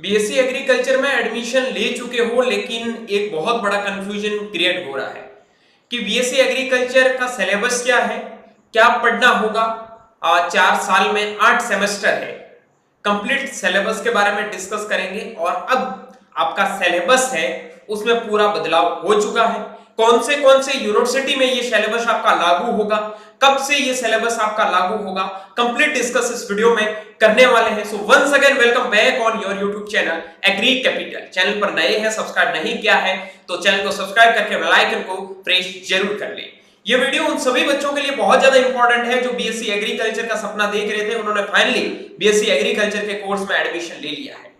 BSc agriculture में admission ले चुके हो लेकिन एक बहुत बड़ा कंफ्यूजन क्रिएट हो रहा है कि बीएससी एग्रीकल्चर का सिलेबस क्या है, क्या पढ़ना होगा। 4 साल में 8 सेमेस्टर है। कंप्लीट सिलेबस के बारे में डिस्कस करेंगे और अब आपका सिलेबस है उसमें पूरा बदलाव हो चुका है। कौन से यूनिवर्सिटी में ये सिलेबस आपका लागू होगा, कब से ये सिलेबस आपका लागू होगा, कंप्लीट डिस्कस इस वीडियो में करने वाले हैं। So once again welcome back on your YouTube channel Agri Capital. Channel पर नए हैं, सब्सक्राइब नहीं किया है तो चैनल को सब्सक्राइब करके बेल आइकन को प्रेस जरूर कर ले। ये वीडियो उन सभी बच्चों के लिए बहुत ज्यादा इंपॉर्टेंट है जो बीएससी एग्रीकल्चर का सपना देख रहे थे, उन्होंने फाइनली बीएससी एग्रीकल्चर के कोर्स में एडमिशन ले लिया है।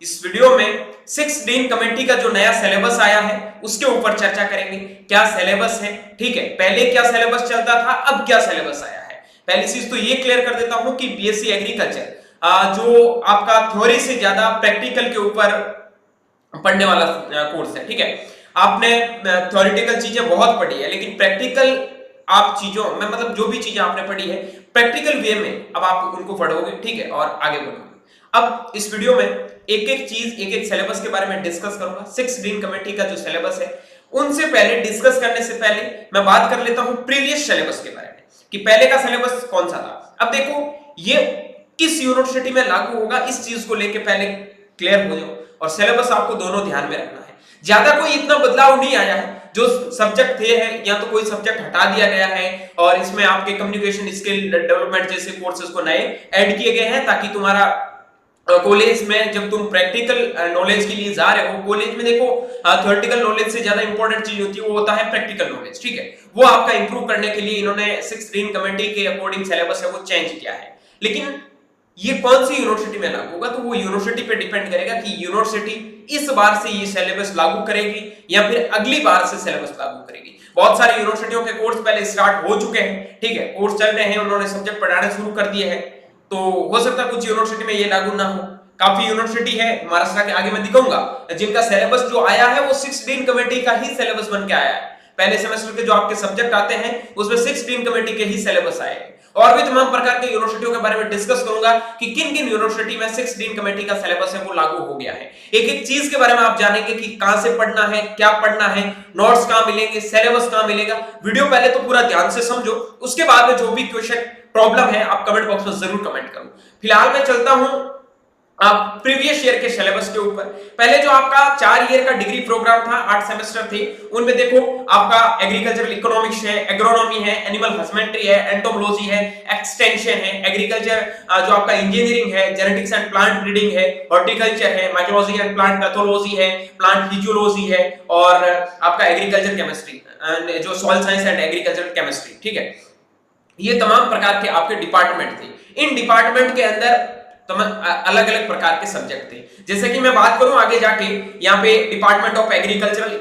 इस वीडियो में 6 डीन कमेटी का जो नया सिलेबस आया है उसके ऊपर चर्चा करेंगे। क्या सिलेबस है, ठीक है, पहले क्या सिलेबस चलता था, अब क्या सिलेबस आया है। पहली चीज तो ये क्लियर कर देता हूं कि बीएससी एग्रीकल्चर जो आपका थ्योरी से ज्यादा प्रैक्टिकल के ऊपर पढ़ने वाला कोर्स है। ठीक है, आपने थ्योरेटिकल चीजें बहुत पढ़ी है लेकिन प्रैक्टिकल आप चीजों में मतलब जो भी चीजें आपने पढ़ी है प्रैक्टिकल वे में अब आप उनको पढ़ोगे, ठीक है, और आगे बढ़ोगे। अब इस वीडियो में एक एक चीज एक एक सिलेबस के बारे में डिस्कस करूंगा। 6 डीन कमेटी का जो सिलेबस है उनसे पहले डिस्कस करने से पहले मैं बात कर लेता हूं प्रीवियस सिलेबस के बारे में कि पहले का सिलेबस कौन सा था। अब देखो ये किस यूनिवर्सिटी में लागू होगा, इस चीज को लेके पहले क्लियर हो जाओ और सिलेबस आपको दोनों ध्यान में रखना है। ज्यादा कोई इतना बदलाव नहीं आया है, जो सब्जेक्ट थे हैं या तो कोई सब्जेक्ट हटा दिया गया है और इसमें आपके कम्युनिकेशन स्किल डेवलपमेंट जैसे कोर्सेज को नए ऐड किए गए हैं ताकि तुम्हारा कॉलेज में जब तुम प्रैक्टिकल नॉलेज के लिए जा रहे हो, कॉलेज में देखो थ्योरेटिकल नॉलेज से ज्यादा इंपॉर्टेंट चीज होती है वो होता है प्रैक्टिकल नॉलेज। ठीक है, वो आपका इंप्रूव करने के लिए इन्होंने 6 डीन कमेटी के अकॉर्डिंग सिलेबस है वो चेंज किया है। लेकिन ये कौन सी यूनिवर्सिटी में लागू होगा तो वो यूनिवर्सिटी पे डिपेंड करेगा कि यूनिवर्सिटी इस बार से ये सिलेबस लागू करेगी या फिर अगली बार से सिलेबस लागू करेगी। बहुत सारी यूनिवर्सिटियों के कोर्स पहले स्टार्ट हो चुके हैं, ठीक है, कोर्स चल रहे हैं, उन्होंने सब्जेक्ट पढ़ाने शुरू कर दिए हैं, तो हो सकता है कुछ यूनिवर्सिटी में ये लागू ना हो। काफी यूनिवर्सिटी है महाराष्ट्र के आगे मैं दिखाऊंगा जिनका सिलेबस जो आया है वो 6 डीन कमेटी का ही सिलेबस बन के आया है। पहले सेमेस्टर के जो आपके सब्जेक्ट आते हैं उसमें 6 डीन कमेटी के ही सिलेबस आए हैं। और भी तमाम प्रकार के यूनिवर्सिटियों के बारे में डिस्कस करूंगा कि किन किन यूनिवर्सिटी में 6 डीन कमेटी का सिलेबस है वो लागू हो गया है। एक एक चीज के बारे में आप जानेंगे कि कहां से पढ़ना है, क्या पढ़ना है, नोट्स कहां मिलेंगे, सिलेबस कहां मिलेगा। वीडियो पहले तो पूरा ध्यान से समझो, उसके बाद में जो भी क्वेश्चन प्रॉब्लम है आप कमेंट बॉक्स में जरूर कमेंट करो। फिलहाल मैं चलता हूं आप प्रीवियस ईयर के सिलेबस के ऊपर। पहले जो आपका 4 ईयर का डिग्री प्रोग्राम था, 8 सेमेस्टर थे, उनमें देखो आपका एग्रीकल्चरल इकोनॉमिक्स है, एग्रोनॉमी है, एनिमल हस्बेंड्री है, एंटोमोलॉजी है, एक्सटेंशन है, एग्रीकल्चर जो आपका इंजीनियरिंग है, जेनेटिक्स एंड प्लांट ब्रीडिंग है, हॉर्टिकल्चर है, माइक्रोलॉजी एंड प्लांट पैथोलॉजी है, प्लांट फिजियोलॉजी है और आपका एग्रीकल्चर केमिस्ट्री जो soil science and agriculture chemistry. ठीक है, ये तमाम प्रकार के आपके डिपार्टमेंट थे। इन डिपार्टमेंट के अंदर तो अलग अलग प्रकार के सब्जेक्ट थे। जैसे कि मैं बात करूं आगे जाके यहाँ पे डिपार्टमेंट ऑफ एग्रीकल्चरल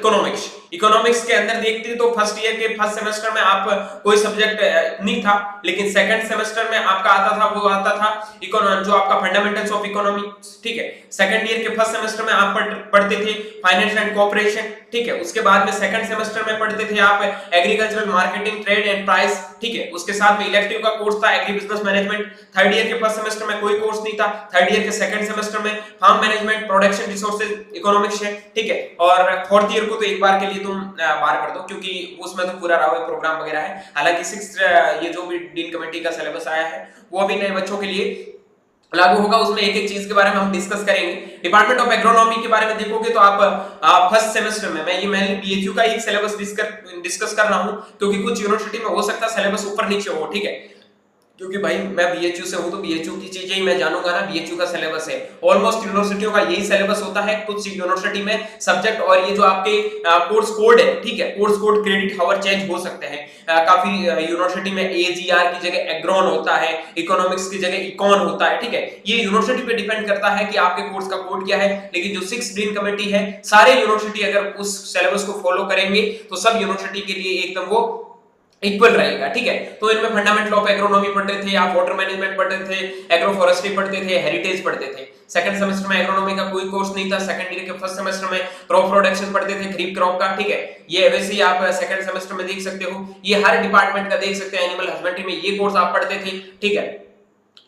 इकोनॉमिक्स के अंदर देखते तो फर्स्ट ईयर के फर्स्ट सेमेस्टर में आप कोई सब्जेक्ट नहीं था, लेकिन सेकंड सेमेस्टर में आपका आता था इकोनॉमी जो आपका फंडामेंटल्स ऑफ इकोनॉमी। ठीक है, सेकंड ईयर के फर्स्ट सेमेस्टर में आप पढ़ते थे फाइनेंस एंड कोऑपरेशन। ठीक है, उसके बाद में सेकंड सेमेस्टर में पढ़ते थे आप agricultural marketing, trade and price. ठीक है, उसके साथ में इलेक्टिव का कोर्स था agri business management. Third year के फर्स्ट सेमेस्टर में कोई कोर्स नहीं था। थर्ड ईयर के सेकंड सेमेस्टर में farm management, production resources economics है। ठीक है, और फोर्थ ईयर को तो एक बार के लिए तुम बाहर कर दो क्योंकि उसमें तो पूरा रावे प्रोग्राम वगैरह है। हालांकि 6 ये जो भी डीन कमेटी का सिलेबस आया है वो अभी नए बच्चों के लिए लागू होगा, उसमें एक एक चीज के बारे में हम डिस्कस करेंगे। डिपार्टमेंट ऑफ एग्रोनॉमी के बारे में देखोगे तो आप फर्स्ट सेमेस्टर में मैं ये मेनली बीएचयू का ही सिलेबस डिस्कस कर रहा हूं क्योंकि कुछ यूनिवर्सिटी में हो सकता है सिलेबस ऊपर नीचे हो। ठीक है, क्योंकि भाई मैं बीएचयू से हूं तो बीएचयू की चीजें ही मैं जानूंगा ना। बीएचयू का सिलेबस है, ऑलमोस्ट यूनिवर्सिटियों का यही सिलेबस होता है। कुछ यूनिवर्सिटी में सब्जेक्ट और ये जो आपके कोर्स कोड है, ठीक है, कोर्स कोड क्रेडिट हावर चेंज हो सकते हैं। काफी यूनिवर्सिटी में एजीआर की जगह एग्रोन होता है, इकोनॉमिक्स की जगह इकोन होता है। ठीक है, ये यूनिवर्सिटी पे डिपेंड करता है कि आपके कोर्स का कोड क्या है। लेकिन जो 6 डीन कमेटी है, सारे यूनिवर्सिटी अगर उस सिलेबस को फॉलो करेंगे तो सब यूनिवर्सिटी के लिए एकदम वो इक्वल रहेगा। ठीक है, तो इनमें फंडामेंटल ऑफ एग्रोनॉमी पढ़ते थे, आप वाटर मैनेजमेंट पढ़ते थे, एग्रो फॉरेस्ट्री पढ़ते थे, हेरिटेज पढ़ते थे। सेकंड सेमेस्टर में एग्रोनॉमी का कोई कोर्स नहीं था। सेकंड ईयर के फर्स्ट सेमेस्टर में क्रॉप प्रोडक्शन पढ़ते थे, खरीफ क्रॉप का। ठीक है, ये वैसे ही आप सेकंड सेमेस्टर में देख सकते हो, ये हर डिपार्टमेंट का देख सकते हैं। एनिमल हस्बेंड्री में ये कोर्स आप पढ़ते थे। ठीक है,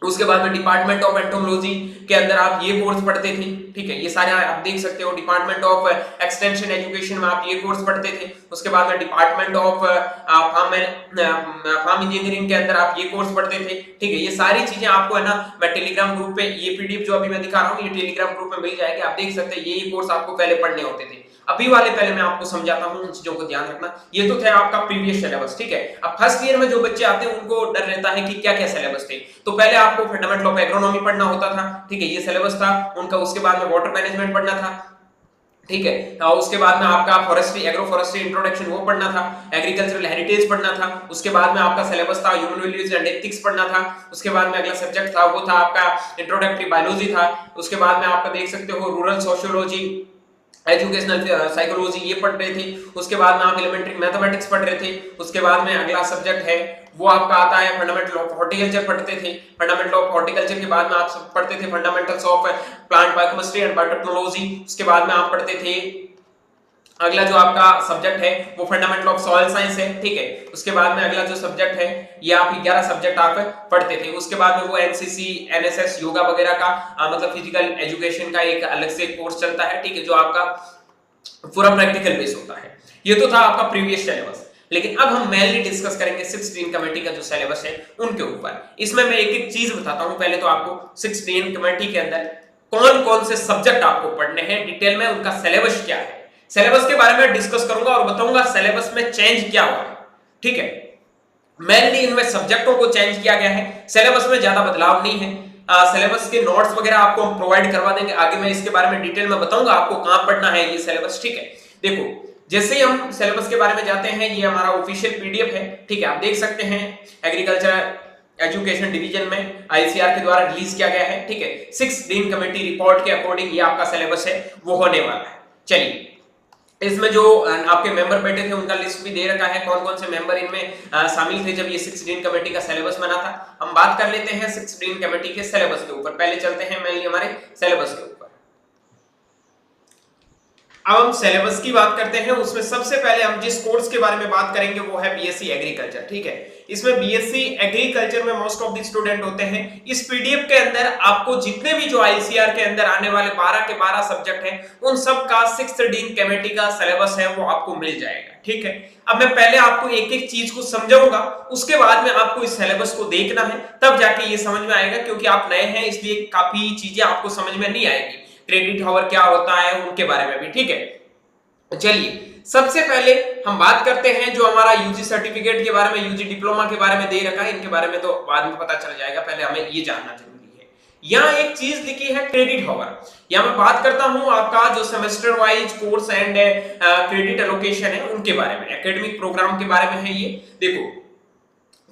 उसके बाद में डिपार्टमेंट ऑफ एंटोमोलॉजी के अंदर आप ये कोर्स पढ़ते थे, ठीक है, ये सारे आप देख सकते हो। डिपार्टमेंट ऑफ एक्सटेंशन एजुकेशन में आप ये कोर्स पढ़ते थे। उसके बाद में डिपार्टमेंट ऑफ फार्म इंजीनियरिंग के अंदर आप ये कोर्स पढ़ते थे, ठीक है। ये सारी चीजें आपको है ना, मैं टेलीग्राम ग्रुप पे ये पीडीएफ जो अभी मैं दिखा रहा हूँ, ये टेलीग्राम ग्रुप में मिल जाएगी, आप देख सकते हैं। ये कोर्स आपको पहले पढ़ने होते थे। अभी वाले पहले मैं आपको समझाता हूं, उन चीजों को ध्यान रखना। ये तो थे आपका प्रीवियस सिलेबस, ठीक है। अब फर्स्ट ईयर में जो बच्चे आते हैं उनको डर रहता है कि क्या क्या सिलेबस थे। तो पहले आपको फंडामेंटल ऑफ एग्रोनॉमी पढ़ना होता था, ठीक है, ये सिलेबस था उनका। उसके बाद में वाटर मैनेजमेंट पढ़ना था, ठीक है। उसके बाद में आपका फॉरेस्ट्री एग्रो फॉरेस्ट्री इंट्रोडक्शन वो पढ़ना था। एग्रीकल्चरल हेरिटेज पढ़ना था। उसके बाद में आपका सिलेबस था ह्यूमन वैल्यूज एंड एथिक्स पढ़ना था। उसके बाद में अगला सब्जेक्ट था वो था आपका इंट्रोडक्टरी बायोलॉजी था। उसके बाद में आपका देख सकते हो रूरल सोशियोलॉजी, एजुकेशनल साइकोलॉजी ये पढ़ रहे थे। उसके बाद में आप एलिमेंट्री मैथमेटिक्स पढ़ रहे थे। उसके बाद में अगला सब्जेक्ट है वो आपका आता है फंडामेंटल ऑफ हॉर्टिकल्चर पढ़ते थे। फंडामेंटल ऑफ हॉर्टिकल्चर के बाद में आप सब पढ़ते थे fundamentals of plant biochemistry and biotechnology. उसके बाद में आप पढ़ते थे अगला जो आपका सब्जेक्ट है वो फंडामेंटल ऑफ सॉइल साइंस है, ठीक है। उसके बाद में अगला जो सब्जेक्ट है ये आप 11 सब्जेक्ट आप पढ़ते थे। उसके बाद में वो एनसीसी एनएसएस योगा वगैरह का मतलब फिजिकल एजुकेशन का एक अलग से कोर्स चलता है, ठीक है, जो आपका पूरा प्रैक्टिकल बेस होता है। ये तो था आपका प्रीवियस सिलेबस। लेकिन अब हम मेनली डिस्कस करेंगे 6th डीन कमेटी का जो सिलेबस है उनके ऊपर। इसमें मैं एक एक चीज बताता हूं। पहले तो आपको 6th डीन कमेटी के अंदर कौन कौन से सब्जेक्ट आपको पढ़ने हैं डिटेल में, उनका सिलेबस क्या है, सिलेबस के बारे में डिस्कस करूंगा और बताऊंगा सिलेबस में चेंज क्या हुआ है, ठीक है। मेनली इनमें सब्जेक्टों को चेंज किया गया है, सिलेबस में ज्यादा बदलाव नहीं है। सिलेबस के नोट्स वगैरह आपको हम प्रोवाइड करवा देंगे। आगे मैं इसके बारे में डिटेल में बताऊंगा आपको कहां पढ़ना है ये सिलेबस, ठीक है। देखो जैसे ही हम सिलेबस के बारे में जाते हैं, ये हमारा ऑफिशियल पीडीएफ है, ठीक है, आप देख सकते हैं एग्रीकल्चर एजुकेशन डिवीजन में आईसीआर के द्वारा रिलीज किया गया है, ठीक है। 6th डीन कमेटी रिपोर्ट के अकॉर्डिंग ये आपका सिलेबस है वो होने वाला है। चलिए, इसमें जो आपके मेंबर बैठे थे उनका लिस्ट भी दे रखा है, कौन कौन से मेंबर इनमें शामिल थे जब ये 6th डीन कमेटी का सिलेबस बना था। हम बात कर लेते हैं 6th डीन कमेटी के सिलेबस के ऊपर। पहले चलते हैं मेनली हमारे सिलेबस के ऊपर। अब हम सिलेबस की बात करते हैं। उसमें सबसे पहले हम जिस कोर्स के बारे में बात करेंगे वो है बीएससी एग्रीकल्चर, ठीक है। इसमें बीएससी एग्रीकल्चर में मोस्ट ऑफ द स्टूडेंट होते हैं। इस पीडीएफ के अंदर आपको जितने भी जो आईसीआर के अंदर आने वाले 12 के 12 सब्जेक्ट हैं उन सब का 6th डीन कमेटी का सिलेबस है वो आपको मिल जाएगा, ठीक है। अब मैं पहले आपको एक एक चीज को समझाऊंगा, उसके बाद में आपको इस सिलेबस को देखना है, तब जाके ये समझ में आएगा। क्योंकि आप नए हैं इसलिए काफी चीजें आपको समझ में नहीं आएगी। क्रेडिट हावर क्या होता है उनके बारे में भी, ठीक है। चलिए, सबसे पहले हम बात करते हैं जो हमारा यूजी सर्टिफिकेट के बारे में, यूजी डिप्लोमा के बारे में दे रखा है। इनके बारे में तो बाद में पता चल जाएगा, पहले हमें ये जानना जरूरी है। यहाँ एक चीज लिखी है क्रेडिट हावर। यहाँ मैं बात करता हूं आपका जो semester wise course and credit allocation है उनके बारे में, एकेडमिक प्रोग्राम के बारे में है ये। देखो,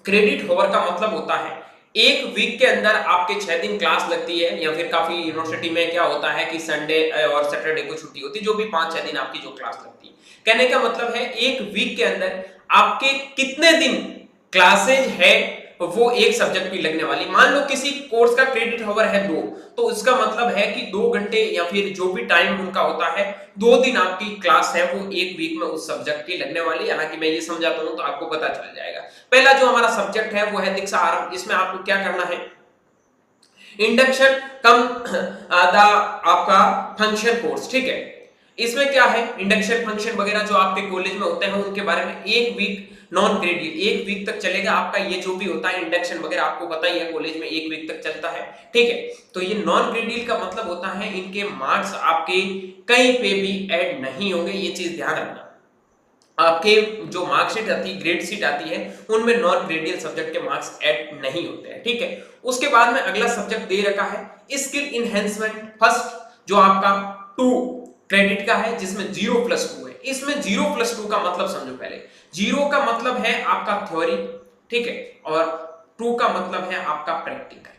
क्रेडिट हावर का मतलब होता है एक वीक के अंदर आपके 6 दिन क्लास लगती है, या फिर काफी यूनिवर्सिटी में क्या होता है कि संडे और सैटरडे को छुट्टी होती है, जो भी 5-6 दिन आपकी जो क्लास लगती है। कहने का मतलब है एक वीक के अंदर आपके कितने दिन क्लासेज है वो एक सब्जेक्ट की लगने वाली। मान लो किसी कोर्स का क्रेडिट हावर है 2, तो इसका मतलब है कि 2 घंटे या फिर जो भी टाइम उनका होता है 2 दिन आपकी क्लास है वो एक वीक में उस सब्जेक्ट की लगने वाली। हालांकि मैं ये समझाता हूं तो आपको पता चल जाएगा। पहला जो हमारा सब्जेक्ट है वो है दीक्षा आरंभ। इसमें आपको क्या करना है, इंडक्शन कम द आपका फंक्शन कोर्स, ठीक है। इसमें क्या है, इंडक्शन फंक्शन वगैरह जो आपके कॉलेज में होते हैं उनके बारे में एक वीक नॉन क्रेडिट, एक वीक तक चलेगा आपका ये जो भी होता है इंडक्शन वगैरह, आपको पता ही है कॉलेज में एक वीक तक चलता है, ठीक है। तो ये नॉन क्रेडिट का मतलब होता है इनके मार्क्स आपके कहीं पे भी ऐड नहीं होंगे, ये चीज ध्यान रखना। आपके जो मार्कशीट आती है, ग्रेड शीट आती है, उनमें नॉन ग्रेडियल सब्जेक्ट के मार्क्स ऐड नहीं होते हैं, ठीक है। उसके बाद में अगला सब्जेक्ट दे रखा है स्किल इनहेंसमेंट फर्स्ट, जो आपका 2 क्रेडिट का है, जिसमें 0+2 है। इसमें 0+2 का मतलब समझो पहले। 0 का मतलब है आपका थ्योरी, ठीक है, और 2 का मतलब है आपका प्रैक्टिकल।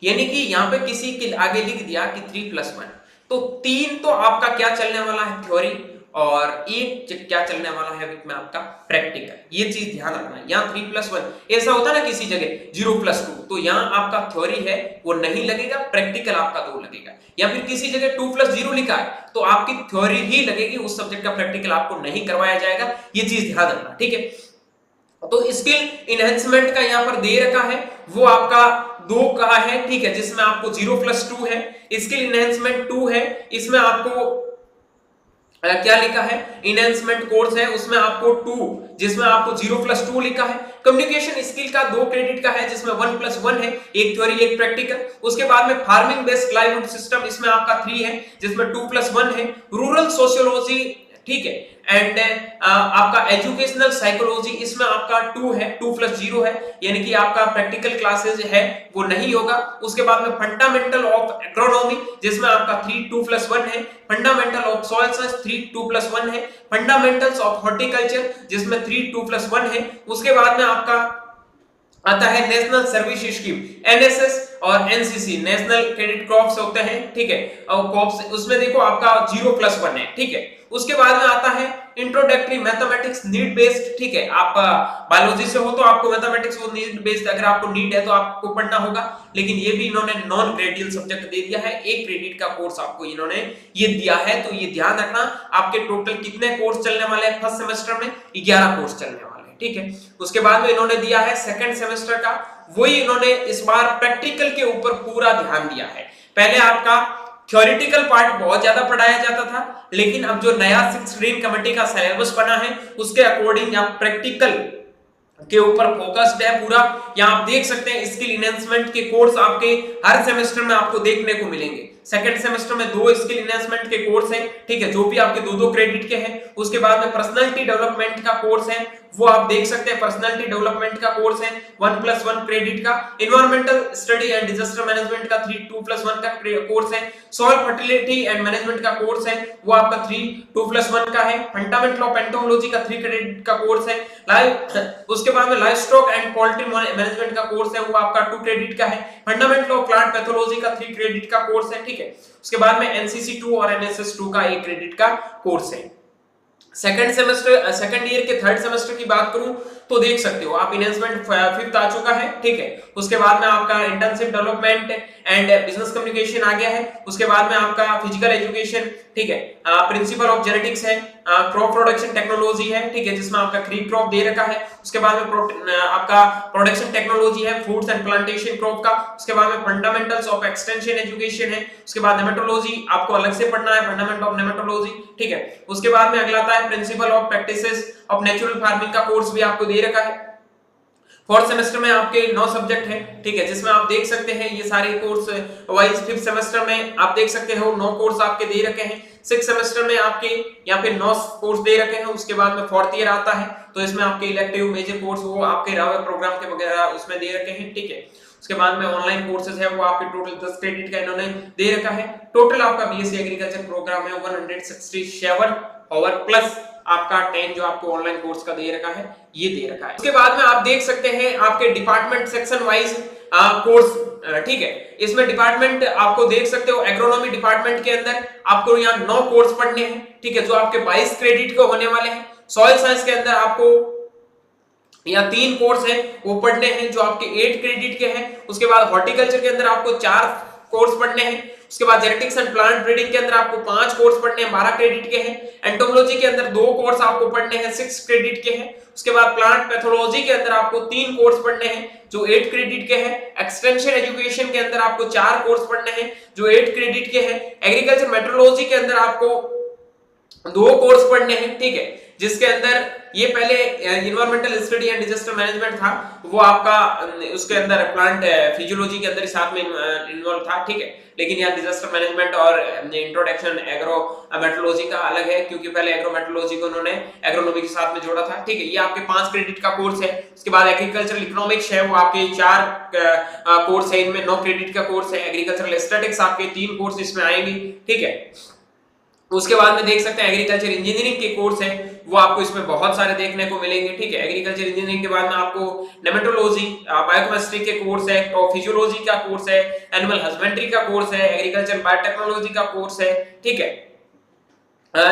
यानी कि यहां पे किसी के आगे लिख दिया कि 3+1, तो 3 तो आपका क्या चलने वाला है, थ्योरी, और 1 क्या चलने वाला है में आपका प्रैक्टिकल। ये चीज ध्यान रखना। यहाँ 3+1 ऐसा होता ना किसी जगह 0+2, तो यहाँ आपका थ्योरी है वो नहीं लगेगा, प्रैक्टिकल आपका 2 लगेगा। या फिर किसी जगह 2+0 लिखा है तो आपकी थ्योरी ही लगेगी, उस सब्जेक्ट का प्रैक्टिकल आपको नहीं करवाया जाएगा। ये चीज ध्यान रखना, ठीक है। तो स्किल इनहेंसमेंट का यहाँ पर दे रखा है वो आपका 2 का है, ठीक है, जिसमें आपको 0+2 है, स्किल इनहेंसमेंट 2 है, इसमें आपको क्या लिखा है, इनहेंसमेंट कोर्स है, उसमें आपको 2, जिसमें आपको 0+2 लिखा है। कम्युनिकेशन स्किल का 2 क्रेडिट का है, जिसमें 1+1 है, एक थ्योरी एक प्रैक्टिकल। उसके बाद में फार्मिंग बेस्ड लाइवलीहुड सिस्टम, इसमें आपका 3 है, जिसमें 2+1 है। रूरल सोशियोलॉजी, ठीक है, एंड आपका एजुकेशनल साइकोलॉजी, इसमें आपका 2 है, 2+0 है, यानी कि आपका प्रैक्टिकल क्लासेस है वो नहीं होगा। उसके बाद में फंडामेंटल ऑफ एग्रोनॉमी, जिसमें आपका 3 2+1 है। फंडामेंटल ऑफ सॉइल साइंस 3 2+1 है। फंडामेंटल्स ऑफ हॉर्टिकल्चर, जिसमें 3 2+1 है। उसके बाद में आपका आता है नेशनल सर्विस स्कीम, एनएसएस और एनसीसी, नेशनल क्रेडिट क्रॉप्स होते हैं, ठीक है, और क्रॉप्स उसमें देखो आपका 0+1 है, ठीक है। उसके बाद में आता है इंट्रोडक्टरी मैथमेटिक्स नीड बेस्ड, ठीक है, आप बायोलॉजी से हो तो आपको मैथमेटिक्स वो नीड बेस्ड, अगर आपको नीड है तो आपको पढ़ना होगा, लेकिन ये भी इन्होंने नॉन ग्रेडियल सब्जेक्ट दे दिया है, 1 क्रेडिट का कोर्स आपको इन्होंने ये दिया है। तो ये ध्यान रखना, आपके टोटल कितने कोर्स चलने वाले हैं फर्स्ट सेमेस्टर में, 11 कोर्स चलने वाले, ठीक है। उसके बाद में इन्होंने दिया है सेकंड सेमेस्टर का, वही इन्होंने इस बार प्रैक्टिकल के ऊपर पूरा ध्यान दिया है। पहले आपका थ्योरेटिकल पार्ट बहुत ज्यादा पढ़ाया जाता था, लेकिन अब जो नया 6th ग्रीन कमेटी का सिलेबस बना है उसके अकॉर्डिंग आप प्रैक्टिकल के ऊपर फोकस्ड है पूरा। यहाँ आप देख सकते हैं स्किल इनहेंसमेंट के कोर्स आपके हर सेमेस्टर में आपको देखने को मिलेंगे। सेकंड सेमेस्टर में 2 स्किल इनहेंसमेंट के कोर्स हैं, ठीक है, जो भी आपके 2-2 क्रेडिट के हैं। उसके बाद में पर्सनालिटी डेवलपमेंट का कोर्स है, वो आप देख सकते हैं, पर्सनालिटी डेवलपमेंट का कोर्स है 1+1 क्रेडिट का। Environmental study and disaster management का 2+1 का कोर्स है। सॉइल फर्टिलिटी एंड मैनेजमेंट का कोर्स है, वो आपका 2+1 का है। फंडामेंटल ऑफ एंटोमोलॉजी का 3 क्रेडिट का कोर्स है। उसके बाद में life stock and poultry management का कोर्स है, वो आपका 2 क्रेडिट का है। फंडामेंटल ऑफ प्लांट पैथोलॉजी का 3 क्रेडिट का कोर्स है, ठीक है। उसके बाद में एनसीसी 2 और एनएसएस 2 का 1 क्रेडिट का कोर्स है। सेकंड सेमेस्टर, सेकंड ईयर के थर्ड सेमेस्टर की बात करूं तो देख सकते हो आप इनहेंसमेंट 5th आ चुका है, ठीक है। उसके बाद में आपका internship development and business communication आ गया है। उसके बाद में आपका फिजिकल एजुकेशन, ठीक है, प्रिंसिपल ऑफ जेनेटिक्स है, क्रॉप प्रोडक्शन टेक्नोलॉजी है, ठीक है, जिसमें आपका क्री क्रॉप दे रखा है। उसके बाद में आपका प्रोडक्शन टेक्नोलॉजी है, फ्रूट्स एंड प्लांटेशन क्रॉप का। उसके बाद में फंडामेंटल्स ऑफ एक्सटेंशन एजुकेशन है। उसके बाद नेमेटोलॉजी आपको अलग से पढ़ना है, फंडामेंटल ऑफ नेमेटोलॉजी, ठीक है। उसके बाद में अगला आता है principle of practices of natural farming का कोर्स भी आपको दे रखा है। फोर्थ सेमेस्टर में आपके 9 सब्जेक्ट हैं, ठीक है, जिसमें आप देख सकते हैं ये सारे कोर्स वाइज। 5th सेमेस्टर में आप देख सकते हो 9 कोर्स आपके दे रखे हैं। 6th सेमेस्टर में आपके यहाँ पे 9 कोर्स दे रखे हैं। उसके बाद में 4th ईयर आता है तो इसमें आपके इलेक्टिव मेजर कोर्स वो आपके रावत प्रोग्राम के वगैरह उसमें दे रखे हैं, ठीक है। उसके बाद में ऑनलाइन कोर्सेज है, वो आपके टोटल 10 क्रेडिट का इन्होंने दे रखा है। टोटल आपका बीएससी एग्रीकल्चर प्रोग्राम है 167 और प्लस आपका 10 जो आपको ऑनलाइन कोर्स का दे रखा है ये दे रखा है। उसके बाद में आप देख सकते हैं आपके डिपार्टमेंट सेक्शन वाइज कोर्स, ठीक है। इसमें डिपार्टमेंट आपको देख सकते हो, एग्रोनॉमी डिपार्टमेंट के अंदर आपको यहाँ 9 कोर्स पढ़ने हैं, ठीक है, जो आपके 22 क्रेडिट के होने वाले हैं। सॉइल साइंस के अंदर आपको या 3 कोर्स हैं वो पढ़ने हैं जो आपके 8 क्रेडिट के हैं। उसके बाद हॉर्टिकल्चर के अंदर आपको 4 कोर्स पढ़ने हैं। उसके बाद जेनेटिक्स एंड प्लांट ब्रीडिंग के अंदर आपको 5 कोर्स पढ़ने हैं, 12 क्रेडिट के हैं। एंटोमोलॉजी के अंदर 2 कोर्स आपको पढ़ने हैं, 6 क्रेडिट के हैं। उसके बाद प्लांट पैथोलॉजी के अंदर आपको 3 कोर्स पढ़ने हैं जो 8 क्रेडिट के हैं। एक्सटेंशन एजुकेशन के अंदर आपको 4 कोर्स पढ़ने हैं जो 8 क्रेडिट के हैं। एग्रीकल्चर मेट्रोलॉजी के अंदर आपको 2 कोर्स पढ़ने हैं, ठीक है, जिसके अंदर ये पहले environmental study and disaster management था, वो आपका उसके अंदर प्लांट फिजियोलॉजी के अंदर साथ में इन्वॉल्व था, ठीक है। लेकिन यहाँ डिजास्टर मैनेजमेंट और इंट्रोडक्शन एग्रो मेट्रोलॉजी का अलग है, क्योंकि पहले एग्रो मेट्रोलॉजी को उन्होंने एग्रोनॉमी के साथ में जोड़ा था, ठीक है। ये आपके 5 क्रेडिट का कोर्स है। उसके बाद एग्रीकल्चरल इकोनॉमिक्स है, वो आपके 4 कोर्स है, इनमें 9 क्रेडिट का कोर्स है। एग्रीकल्चरल स्टैटिस्टिक्स आपके 3 कोर्स इसमें आएंगे, ठीक है। उसके बाद में देख सकते हैं एग्रीकल्चर इंजीनियरिंग के कोर्स हैं, वो आपको इसमें बहुत सारे देखने को मिलेंगे, ठीक है। एग्रीकल्चर इंजीनियरिंग के बाद में आपको नेमेटोलॉजी, बायोकेमिस्ट्री के कोर्स है, फिजियोलॉजी का कोर्स है, एनिमल हस्बेंड्री का कोर्स है, एग्रीकल्चर बायोटेक्नोलॉजी का कोर्स है, ठीक है,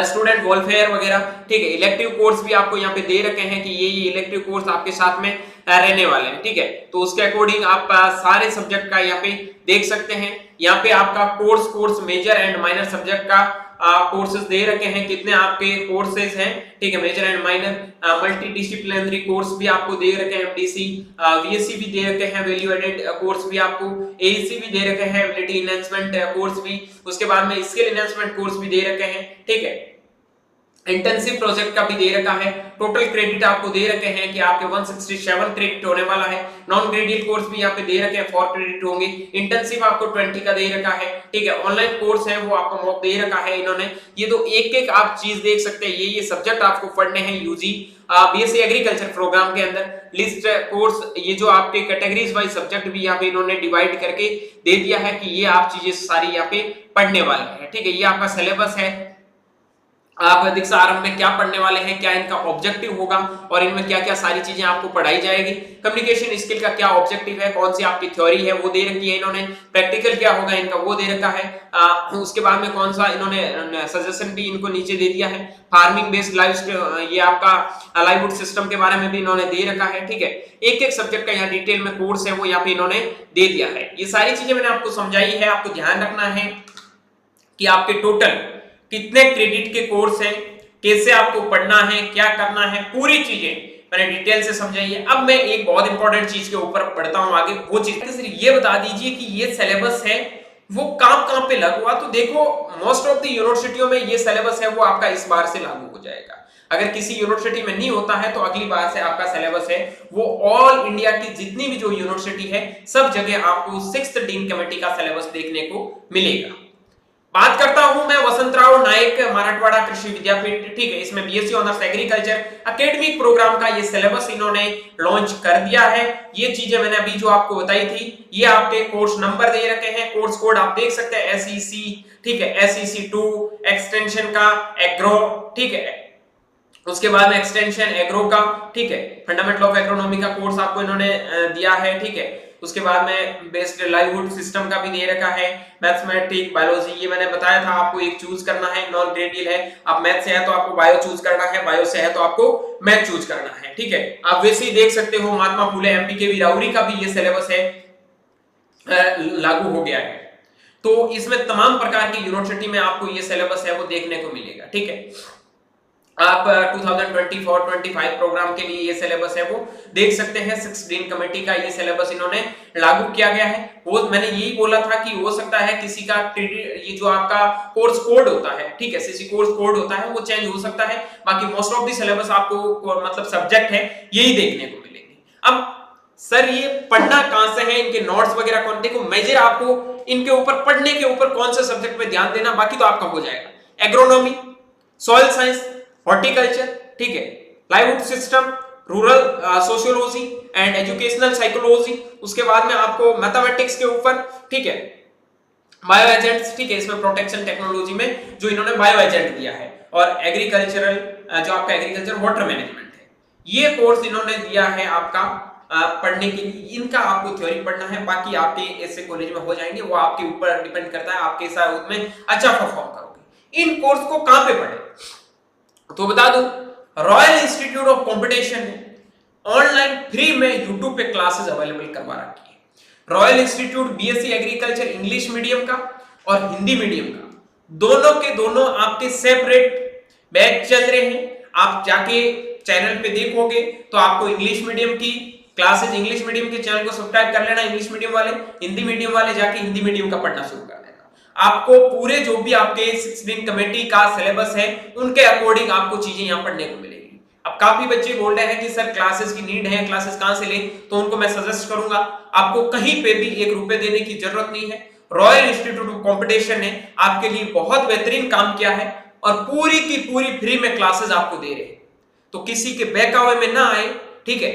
स्टूडेंट वेलफेयर वगैरह, ठीक है। इलेक्टिव कोर्स भी आपको यहाँ पे दे रखे हैं कि ये इलेक्टिव कोर्स आपके साथ में रहने वाले हैं, ठीक है। तो उसके अकॉर्डिंग आप सारे सब्जेक्ट का यहाँ पे देख सकते हैं। यहाँ पे आपका course major and minor subject का कोर्सेज दे रखे हैं, कितने आपके कोर्सेज हैं, ठीक है, major and minor. Multidisciplinary course भी आपको दे रखे हैं, एमडीसी, वीएससी भी दे रखे हैं, वैल्यू एडेड कोर्स भी आपको, एईसी भी दे रखे हैं, एबिलिटी एनहांसमेंट कोर्स भी, उसके बाद में स्किल एनहांसमेंट कोर्स भी दे रखे हैं, ठीक है। इंटेंसिव प्रोजेक्ट का भी दे रखा है। टोटल क्रेडिट आपको दे रखे हैं कि आपके 167 क्रेडिट होने वाला है। नॉन ग्रेजुएट कोर्स भी यहाँ पे दे रखे हैं, 4 क्रेडिट होंगे। इंटेंसिव आपको 20 का दे रखा है, ठीक है। ऑनलाइन कोर्स है वो आपको मॉक दे रखा है इन्होंने। ये तो एक एक आप चीज देख सकते हैं। ये सब्जेक्ट आपको पढ़ने हैं यूजी बीएससी एग्रीकल्चर प्रोग्राम के अंदर। लिस्ट कोर्स, ये जो आपके कैटेगरीज वाइज सब्जेक्ट भी यहाँ पे इन्होंने डिवाइड करके दे दिया है कि ये आप चीजें सारी यहाँ पे पढ़ने वाले हैं, ठीक है। ये आपका सिलेबस है। आप दीक्षा आरंभ में क्या पढ़ने वाले हैं, क्या इनका ऑब्जेक्टिव होगा और इनमें क्या क्या सारी चीजें आपको पढ़ाई जाएगी। कम्युनिकेशन स्किल का क्या ऑब्जेक्टिव है, कौन सी आपकी थ्योरी है वो दे रखी है इन्होंने। प्रैक्टिकल क्या होगा इनका वो दे रखा है। उसके बाद में कौन सा इन्होंने सजेशन भी इनको नीचे दे दिया है। फार्मिंग बेस्ड लाइफ, ये आपका लाइवहुड सिस्टम के बारे में भी इन्होंने दे रखा है, ठीक है। एक एक सब्जेक्ट का यहाँ डिटेल में कोर्स है वो यहाँ पे इन्होंने दे दिया है। ये सारी चीजें मैंने आपको समझाई है। आपको ध्यान रखना है कि आपके टोटल कितने क्रेडिट के कोर्स हैं, कैसे आपको पढ़ना है, क्या करना है, पूरी चीजें मैंने डिटेल से समझाई है। अब मैं एक बहुत इंपॉर्टेंट चीज के ऊपर पढ़ता हूं आगे, वो चीज सिर्फ ये बता दीजिए कि ये सिलेबस है वो कहां पे लागू हुआ। तो देखो मोस्ट ऑफ द यूनिवर्सिटियों में ये सिलेबस है वो आपका इस बार से लागू हो जाएगा। अगर किसी यूनिवर्सिटी में नहीं होता है तो अगली बार से आपका सिलेबस है वो ऑल इंडिया की जितनी भी जो यूनिवर्सिटी है सब जगह आपको 6th डीन कमेटी का सिलेबस देखने को मिलेगा। बात करता हूं मैं वसंतराव नायक मराठवाड़ा कृषि विद्यापीठ, ठीक है। इसमें BSc honours agriculture academic programme का ये सिलेबस इन्होंने लॉन्च कर दिया है। ये चीजें मैंने अभी जो आपको बताई थी, ये आपके कोर्स नंबर दे रखे हैं, कोर्स कोड आप देख सकते हैं एसईसी, ठीक है, एसईसी 2 एक्सटेंशन का एग्रो, ठीक है। उसके बाद में एक्सटेंशन एग्रो का, ठीक है, फंडामेंटल ऑफ एग्रोनॉमी का कोर्स आपको इन्होंने दिया है, ठीक है। उसके बाद में बेस्ड लाइवहुड सिस्टम का भी दे रखा है। मैथमेटिक्स, बायोलॉजी, ये मैंने बताया था आपको एक चूज करना है। नॉन ग्रेडियल है, आप मैथ से है तो आपको बायो चूज करना है, बायो से है तो आपको मैथ चूज करना है, ठीक है। आप वैसे ही देख सकते हो महात्मा फुले एमपीके राउरी का भी ये सिलेबस है लागू हो गया है। तो इसमें तमाम प्रकार की यूनिवर्सिटी में आपको ये सिलेबस है वो देखने को मिलेगा, ठीक है। आप 2024-25 प्रोग्राम के लिए ये सिलेबस है वो देख सकते हैं। 6th डीन कमेटी का ये सिलेबस इन्होंने लागू किया गया है। वो मैंने यही बोला था कि हो सकता है किसी का ये जो आपका कोर्स कोड होता है, ठीक है, सीसी कोर्स कोड होता है वो चेंज हो सकता है। बाकी मोस्ट ऑफ द सिलेबस आपको मतलब सब्जेक्ट है यही देखने को मिलेंगे। अब सर ये पढ़ना कहां से है, इनके नोट्स वगैरह कौन, देखो मेजर आपको इनके ऊपर पढ़ने के ऊपर कौन से सब्जेक्ट पे ध्यान देना, बाकी तो आपका हो जाएगा। एग्रोनॉमी, सॉइल साइंस, हॉर्टिकल्चर, ठीक है, livelihood system, rural sociology and educational psychology. उसके बाद में आपको मैथमेटिक्स के ऊपर, ठीक है, बायो एजेंट्स, ठीक है, इसमें प्रोटेक्शन टेक्नोलॉजी में जो इन्होंने बायो एजेंट दिया है, और एग्रीकल्चरल जो आपका एग्रीकल्चर वाटर मैनेजमेंट है, ये कोर्स इन्होंने दिया है आपका पढ़ने के लिए। इनका आपको थ्योरी पढ़ना है, बाकी आपके ऐसे कॉलेज में हो जाएंगे, वो आपके ऊपर डिपेंड करता है आप कैसा उसमें अच्छा परफॉर्म करोगे। इन कोर्स को कहां पे पढ़े तो बता दूं, रॉयल इंस्टीट्यूट ऑफ कंपटीशन ने ऑनलाइन फ्री में यूट्यूब पे क्लासेस अवेलेबल करवा रखी है। Royal institute BSc agriculture English medium का और हिंदी मीडियम का दोनों के दोनों आपके सेपरेट बैच चल रहे हैं। आप जाके चैनल पे देखोगे तो आपको इंग्लिश मीडियम की क्लासेस, इंग्लिश मीडियम के चैनल को सब्सक्राइब कर लेना इंग्लिश मीडियम वाले, हिंदी मीडियम वाले जाके हिंदी मीडियम का पढ़ना शुरू कर देना। आपको पूरे जो भी आपके 6th डीन कमेटी का सिलेबस है उनके अकॉर्डिंग आपको चीजें यहां पढ़ने को मिलेगी। अब काफी बच्चे बोल रहे हैं कि सर क्लासेस की नीड है, क्लासेस कहां से ले, तो उनको मैं सजेस्ट करूंगा आपको कहीं पे भी 1 रुपए देने की जरूरत नहीं है। रॉयल इंस्टीट्यूट ऑफ कंपटीशन ने आपके लिए बहुत बेहतरीन काम किया है और पूरी की पूरी फ्री में क्लासेस आपको दे रहे हैं। तो किसी के बहकावे में ना आए, ठीक है।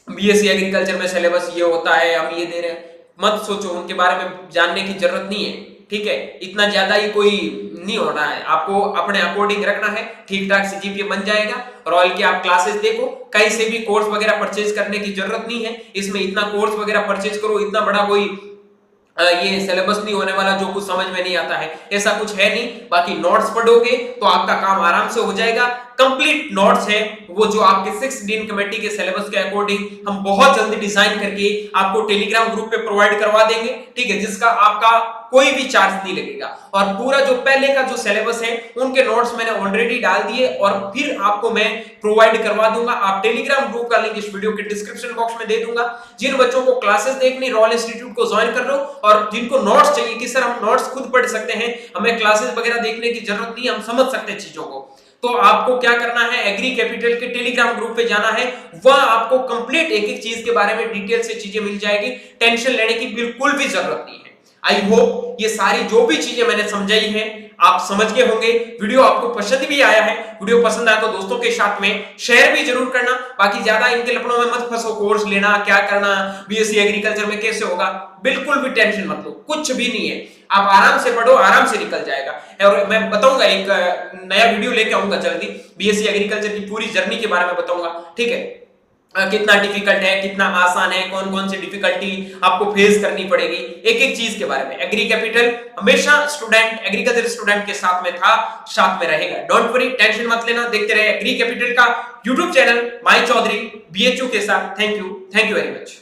बीएससी एग्रीकल्चर में सिलेबस ये होता है, हम ये दे रहे हैं, मत सोचो, उनके बारे में जानने की जरूरत नहीं है, ठीक है। इतना ज्यादा ही कोई नहीं होना है, आपको अपने अकॉर्डिंग रखना है, ठीक ठाक सीजीपीए बन जाएगा। रॉयल की आप क्लासेस देखो, कहीं से भी कोर्स वगैरह परचेज करने की जरूरत नहीं है। इसमें इतना कोर्स वगैरह परचेज करो, इतना बड़ा कोई ये सिलेबस नहीं होने वाला, जो कुछ समझ में नहीं आता है, ऐसा कुछ है नहीं। बाकी नोट्स पढ़ोगे तो आपका काम आराम से हो जाएगा। कंप्लीट नोट्स है वो जो आपके 6 डीन कमेटी के सिलेबस के अकॉर्डिंग हम बहुत जल्दी डिजाइन करके आपको टेलीग्राम ग्रुप पे प्रोवाइड करवा देंगे, ठीक है, जिसका आपका कोई भी चार्ज नहीं लगेगा। और पूरा जो पहले का जो सिलेबस है उनके नोट्स मैंने ऑलरेडी डाल दिए और फिर आपको मैं प्रोवाइड करवा दूंगा। आप टेलीग्राम ग्रुप का लिंक इस वीडियो के डिस्क्रिप्शन बॉक्स में दे दूंगा। जिन बच्चों को क्लासेस देखनी, रॉयल इंस्टीट्यूट को ज्वाइन कर लो, और जिनको नोट्स चाहिए कि सर हम नोट्स खुद पढ़ सकते हैं, हमें क्लासेस वगैरह देखने की जरूरत नहीं, हम समझ सकते हैं चीजों को, तो आपको क्या करना है, एग्री कैपिटल के टेलीग्राम ग्रुप पे जाना है। वहां आपको कंप्लीट एक एक चीज के बारे में डिटेल से चीजें मिल जाएगी, टेंशन लेने की बिल्कुल भी जरूरत नहीं है। आई होप ये सारी जो भी चीजें मैंने समझाई है आप समझ गए होंगे। वीडियो आपको पसंद भी आया है, वीडियो पसंद आया तो दोस्तों के साथ में शेयर भी जरूर करना। बाकी ज्यादा इनके लफड़ों में मत फंसो, कोर्स लेना क्या करना, बीएससी एग्रीकल्चर में कैसे होगा, बिल्कुल भी टेंशन मत लो, कुछ भी नहीं है। आप आराम से पढ़ो, आराम से निकल जाएगा। और मैं बताऊंगा, एक नया वीडियो लेके आऊंगा जल्दी, बीएससी एग्रीकल्चर की पूरी जर्नी के बारे में बताऊंगा, ठीक है, कितना डिफिकल्ट है, कितना आसान है, कौन कौन सी डिफिकल्टी आपको फेस करनी पड़ेगी, एक एक चीज के बारे में। एग्री कैपिटल हमेशा स्टूडेंट, एग्रीकल्चर स्टूडेंट के साथ में था, साथ में रहेगा। डोंट वरी, टेंशन मत लेना, देखते रहे एग्री कैपिटल का YouTube channel my Chaudhary BHU के साथ। Thank you very much.